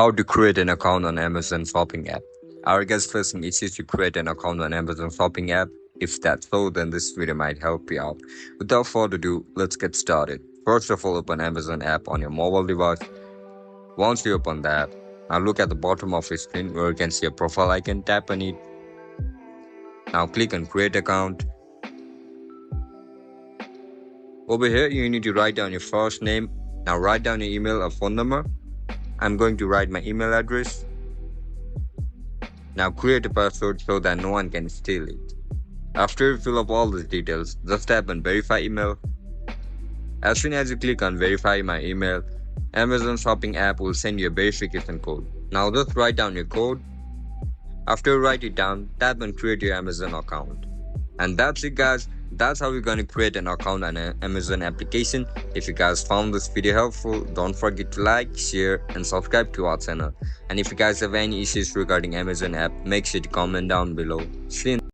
How to create an account on Amazon Shopping app. Are you guys facing issues to create an account on Amazon Shopping app? If that's so, then this video might help you out. Without further ado, let's get started. First of all, open Amazon app on your mobile device. Once you open the app, now look at the bottom of your screen where you can see a profile icon. Tap on it. Now click on create account. Over here, you need to write down your first name. Now write down your email or phone number. I'm going to write my email address. Now create a password so that no one can steal it. After you fill up all these details, just tap on verify email. As soon as you click on verify my email, Amazon Shopping app will send you a verification code. Now just write down your code. After you write it down, tap on create your Amazon account. And that's it, guys. That's how you're going to create an account on an Amazon application. If you guys found this video helpful, don't forget to like, share and subscribe to our channel. And if you guys have any issues regarding Amazon app, make sure to comment down below. See you